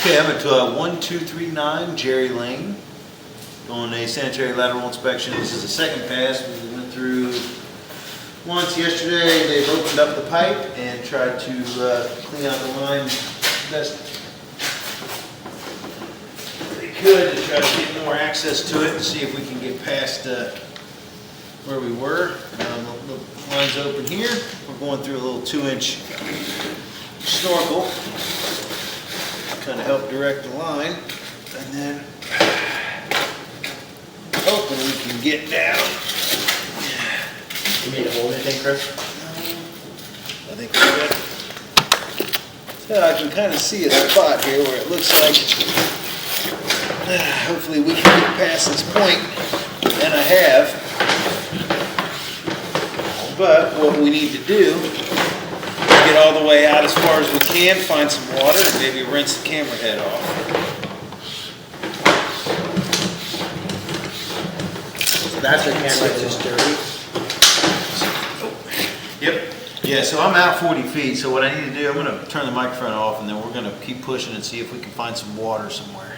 Okay, I'm at 1239 Jerry Lane, doing a sanitary lateral inspection. This is the second pass. We went through once yesterday. They've opened up the pipe and tried to clean out the line best they could to try to get more access to it and see if we can get past where we were. The line's open here. We're going through a little 2-inch snorkel. Kind of help direct the line, and then hoping we can get down. You need to hold anything, Chris? I think we're good. So I can kind of see a spot here where it looks like hopefully we can get past this point, and I have. But what we need to do, get all the way out as far as we can, find some water, and maybe rinse the camera head off. So that's the camera that's just dirty? Yep. Yeah, so I'm out 40 feet, so what I need to do, I'm going to turn the microphone off, and then we're going to keep pushing and see if we can find some water somewhere.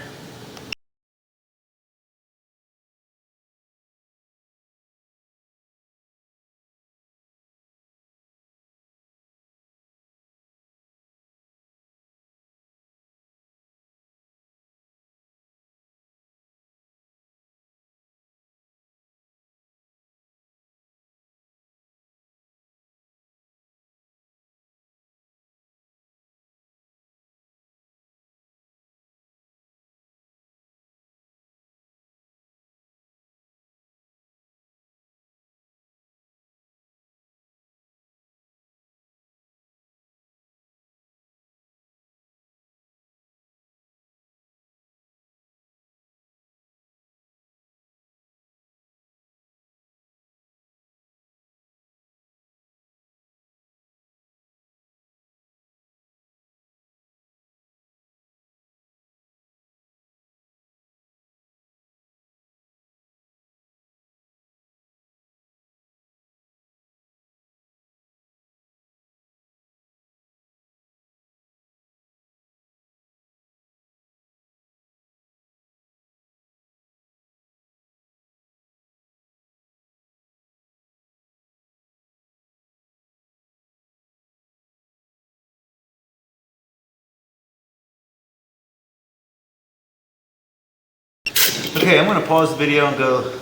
Okay, I'm going to pause the video and go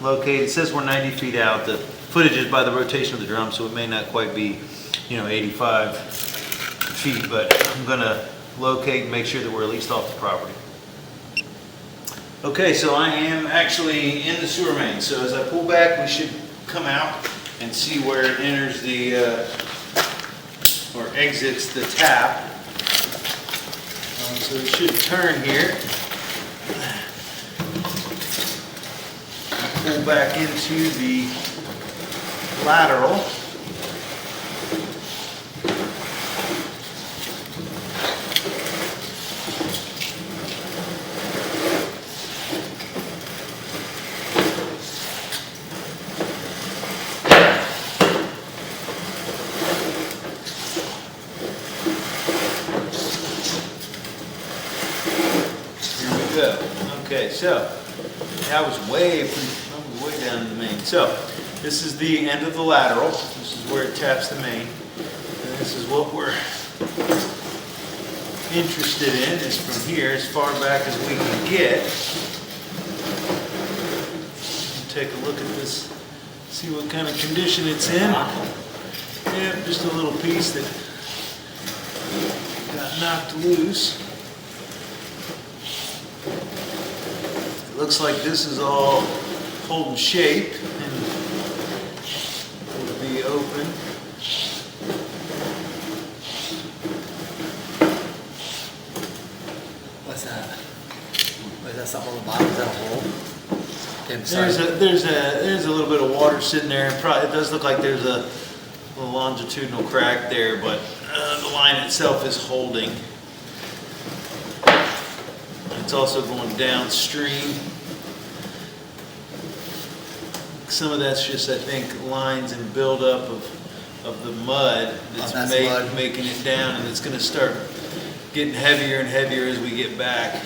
locate. It says we're 90 feet out. The footage is by the rotation of the drum, so it may not quite be, 85 feet, but I'm going to locate and make sure that we're at least off the property. Okay, so I am actually in the sewer main. So as I pull back, we should come out and see where it enters the, or exits the tap. So we should turn here. Pull back into the lateral. Here we go. Okay, so that was way down in the main. So this is the end of the lateral. This is where it taps the main. And this is what we're interested in, is from here as far back as we can get. Take a look at this, see what kind of condition it's in. Yeah, just a little piece that got knocked loose. It looks like this is all holding shape and will be open. What's that? Is that something on the bottom? Is that a hole? There's a little bit of water sitting there, and probably it does look like there's a little longitudinal crack there, but the line itself is holding. It's also going downstream. Some of that's just, I think, lines and buildup of the mud that's mud. making it down, and it's going to start getting heavier and heavier as we get back.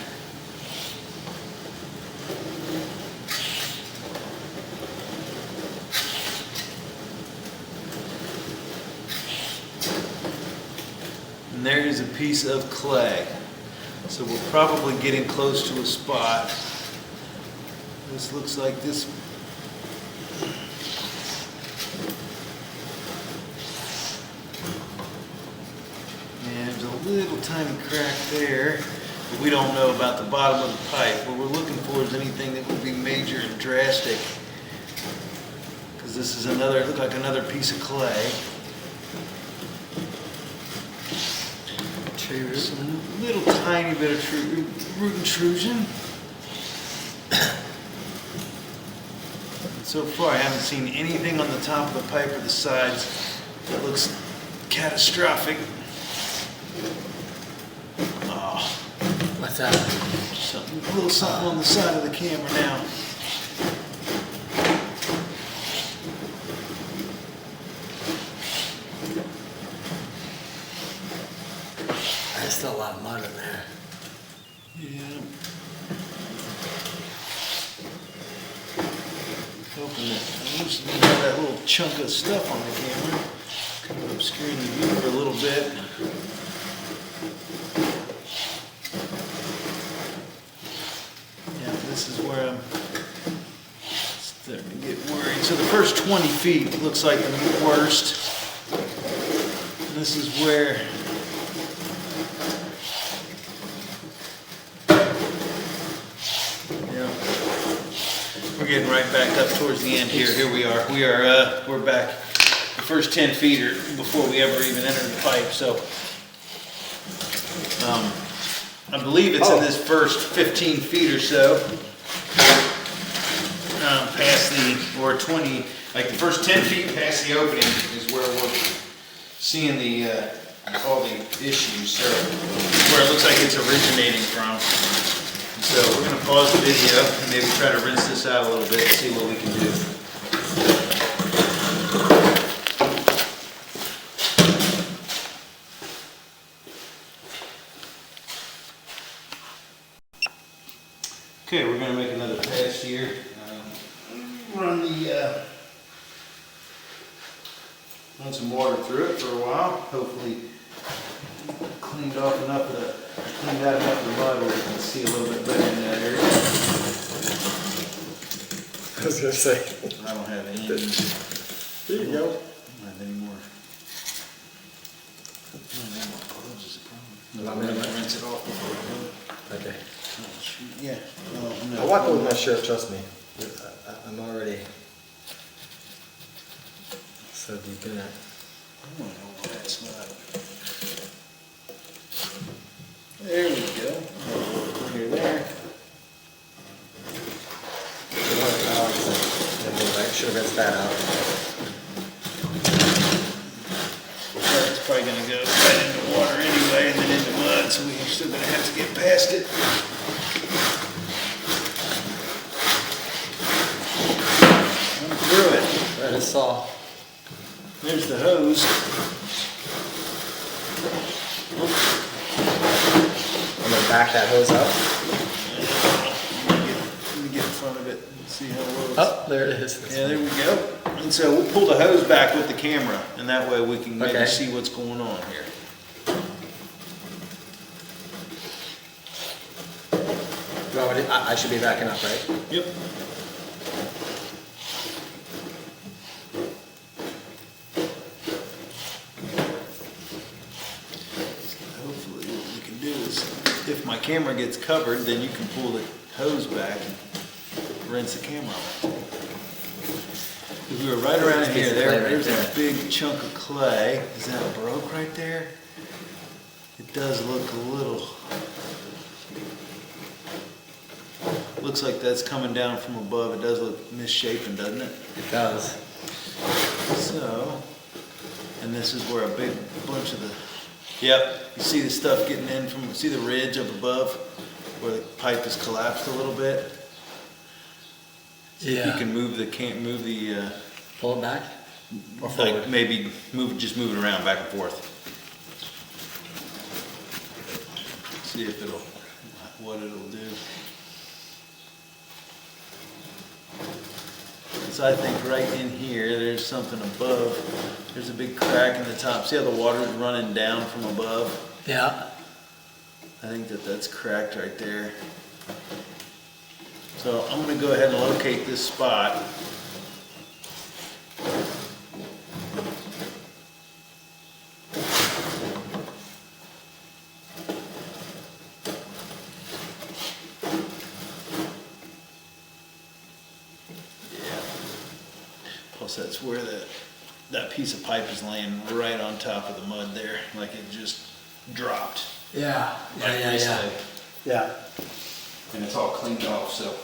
And there is a piece of clay. So we're probably getting close to a spot. This looks like this. And there's a little tiny crack there, but we don't know about the bottom of the pipe. What we're looking for is anything that would be major and drastic, because this is another, look like another piece of clay. Tree root. Some little tiny bit of root intrusion. So far I haven't seen anything on the top of the pipe or the sides that looks catastrophic. Oh, What's that? something, a little something on the side of the camera now. There's still a lot of mud in there. Yeah. Hoping that I used to have that little chunk of stuff on the camera. Kind of obscuring the view for a little bit. Yeah, this is where I'm starting to get worried. So the first 20 feet looks like the worst. And this is where we're getting right back up towards the end here. Here we are. We're back. The first 10 feet are before we ever even entered the pipe. So I believe it's in this first 15 feet or so. Past the, or 20, like the first 10 feet past the opening is where we're seeing the all the issues. So where it looks like it's originating from. So we're going to pause the video and maybe try to rinse this out a little bit and see what we can do. Okay, we're going to make another pass here. Run some water through it for a while. Hopefully cleaned out enough of the mud where we can see a little bit better in that area. I was gonna say. I don't have any. There you go. I don't have any more. Gloves is a problem. I'm gonna rinse it off before I do it. Okay. Oh, shoot. Yeah. Oh, no. I wipe it with my shirt, trust me. I'm already so deep in it. I don't know why it's not. There we go. Here, there. I should have rinsed that out. It's probably going to go right into water anyway and then into mud, so we're still going to have to get past it. I'm through it. That is soft. There's the hose. I'm gonna back that hose up. Let me get in front of it and see how low it's. Oh, there it is. Yeah, there we go. And so we'll pull the hose back with the camera, and that way we can maybe Okay. see what's going on here. I should be backing up, right? Yep. Hopefully what we can do is, if my camera gets covered, then you can pull the hose back and rinse the camera off. If we were right around here, there's a big chunk of clay. Is that broke right there? It does look a little, looks like that's coming down from above. It does look misshapen, doesn't it? It does. So, and this is where a big bunch of the, yep, you see the stuff getting in from, see the ridge up above where the pipe has collapsed a little bit? Yeah. You can move the, Pull it back? Or forward? like maybe just move it around back and forth. see if it'll, what it'll do. So I think right in here, there's something above. There's a big crack in the top. See how the water's running down from above? Yeah. I think that's cracked right there. So I'm gonna go ahead and locate this spot. Plus that's where that piece of pipe is laying right on top of the mud there, like it just dropped. Yeah. Like this way. Yeah. And it's all cleaned off, so.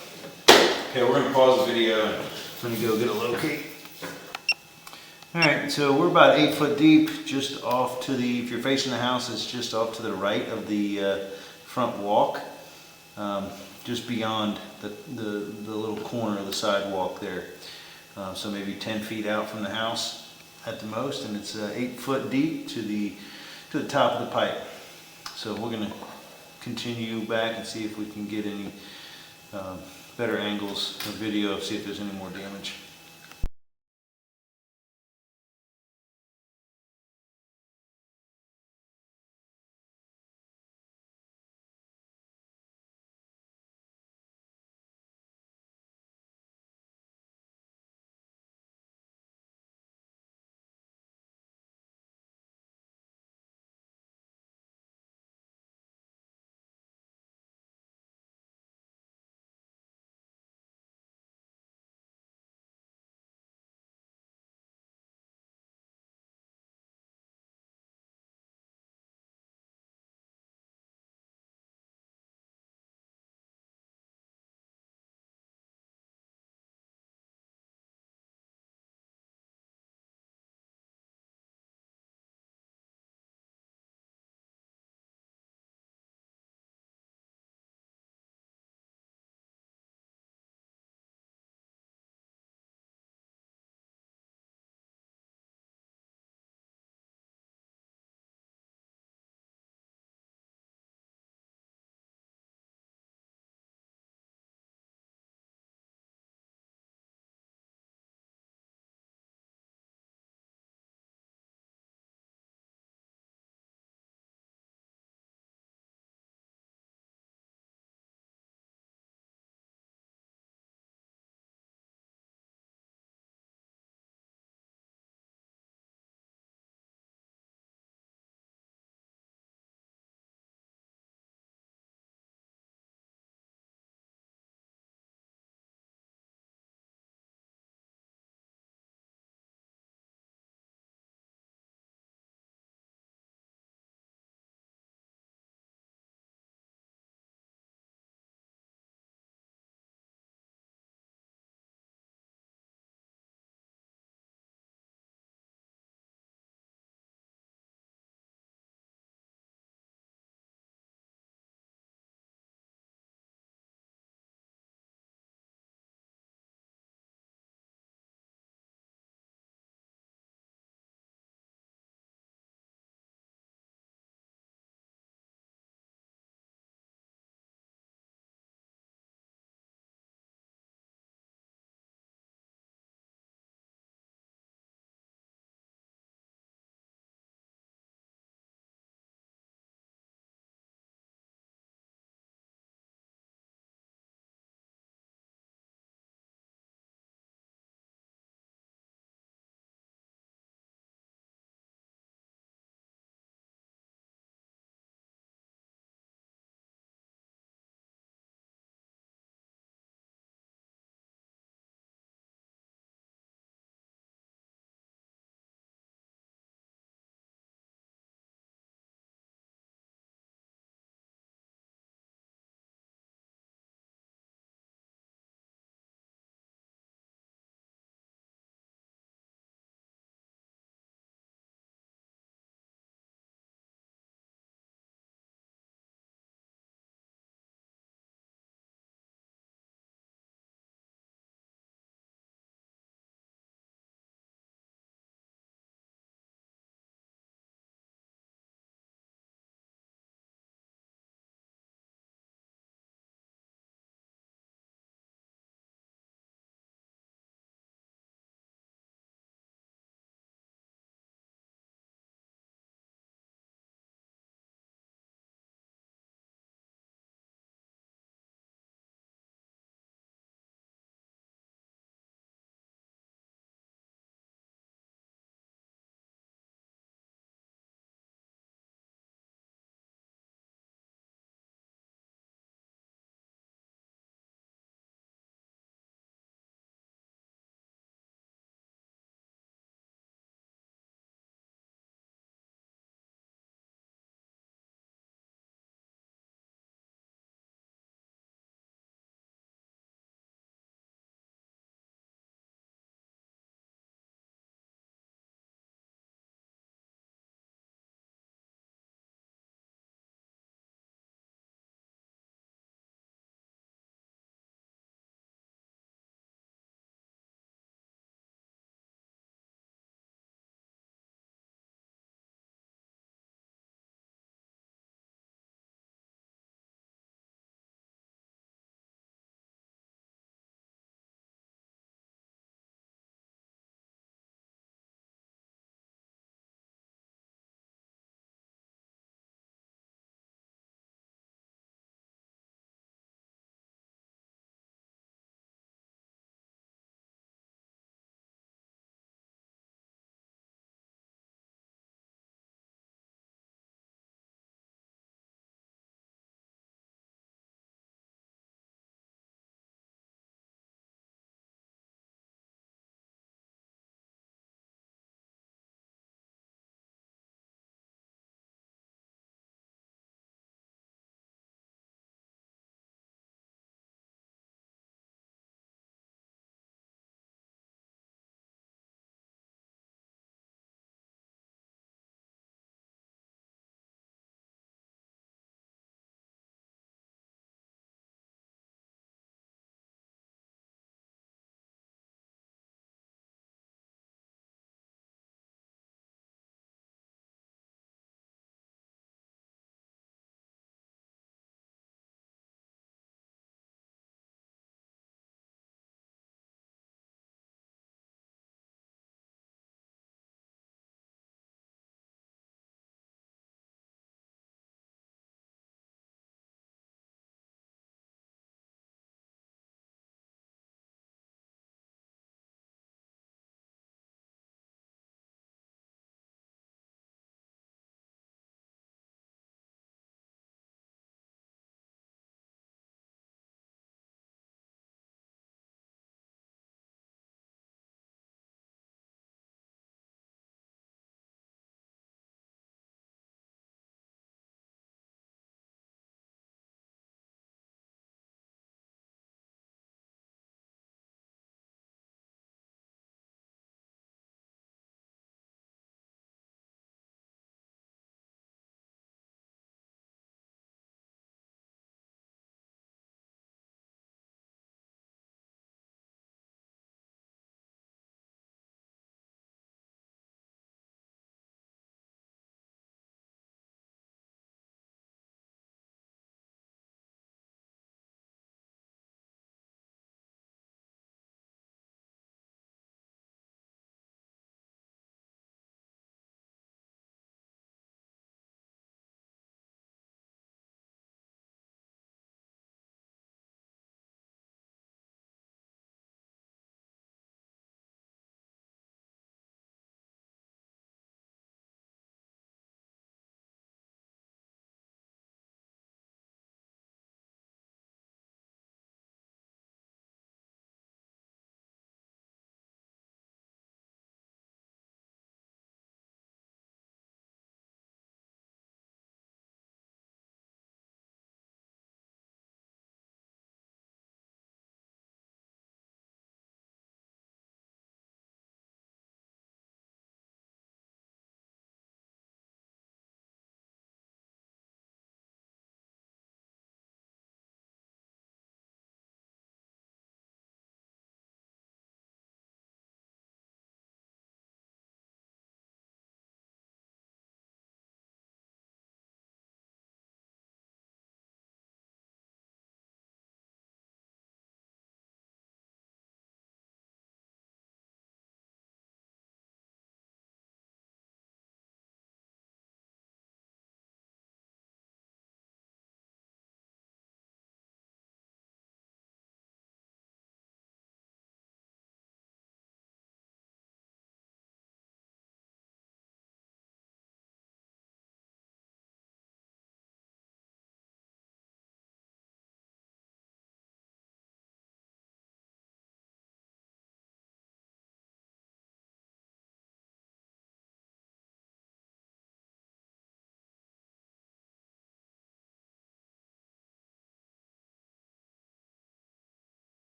Okay, we're gonna pause the video and I'm gonna go get a locate. All right, so we're about 8 foot deep, just off to the, if you're facing the house, it's just off to the right of the front walk. Just beyond the little corner of the sidewalk there. So maybe 10 feet out from the house at the most, and it's 8 foot deep to the top of the pipe. So we're gonna continue back and see if we can get any better angles of video, see if there's any more damage.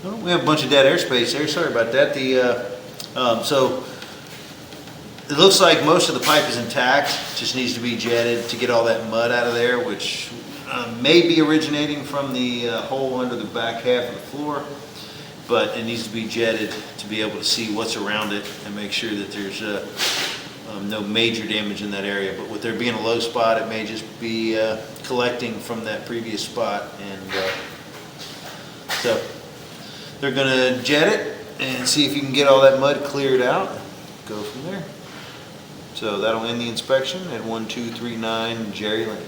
Oh, we have a bunch of dead airspace there, sorry about that. So it looks like most of the pipe is intact, just needs to be jetted to get all that mud out of there, which may be originating from the hole under the back half of the floor, but it needs to be jetted to be able to see what's around it and make sure that there's no major damage in that area. But with there being a low spot, it may just be collecting from that previous spot, and so they're gonna jet it and see if you can get all that mud cleared out. Go from there. So that'll end the inspection at 1239 Jerry Lane.